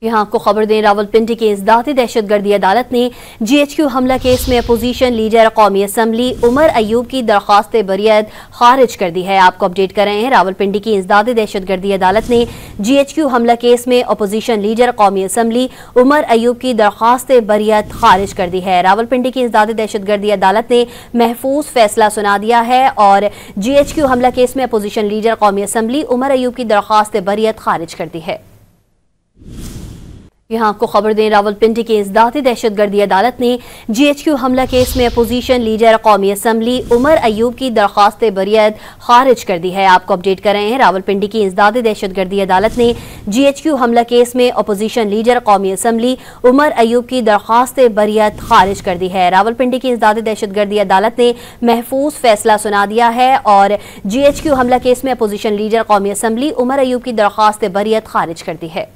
यहाँ आपको खबर दें, रावलपिंडी की इंसदादी दहशतगर्दी अदालत ने GHQ हमला केस में अपोजिशन लीडर कौमी असम्बली उमर अयूब की दरख्वास्त बरियत खारिज कर दी है। आपको अपडेट कर रहे हैं, रावलपिंडी की इंसदादी दहशतगर्दी अदालत ने GHQ हमला केस में अपोजिशन लीडर कौमी असम्बली उमर अयूब की दरख्वास्त बरियत खारिज कर दी है। रावलपिंडी की इंसदादी दहशतगर्दी अदालत ने महफूज फैसला सुना दिया है और GHQ हमला केस में अपोजिशन लीडर कौमी असम्बली उमर अयूब की दरख्वास्त बरियत खारिज कर दी है। यहाँ आपको खबर दें, रावलपिंडी की इंसदादी दहशतगर्दी अदालत ने GHQ हमला केस में अपोजिशन लीडर कौमी असम्बली उमर अयूब की दरख्वास्त बरियत खारिज कर दी है। आपको अपडेट कर रहे हैं, रावलपिंडी की इंसदादी दहशतगर्दी अदालत ने GHQ हमला केस में अपोजिशन लीडर कौमी असम्बली उमर अयूब की दरख्वास्त बरियत खारिज कर दी है। रावलपिंडी की इंसदादी दहशतगर्दी अदालत ने महफूज फैसला सुना दिया है और GHQ हमला केस में अपोजिशन लीडर कौमी असम्बली उमर अयूब की दरख्वास्त बरियत खारिज कर दी है।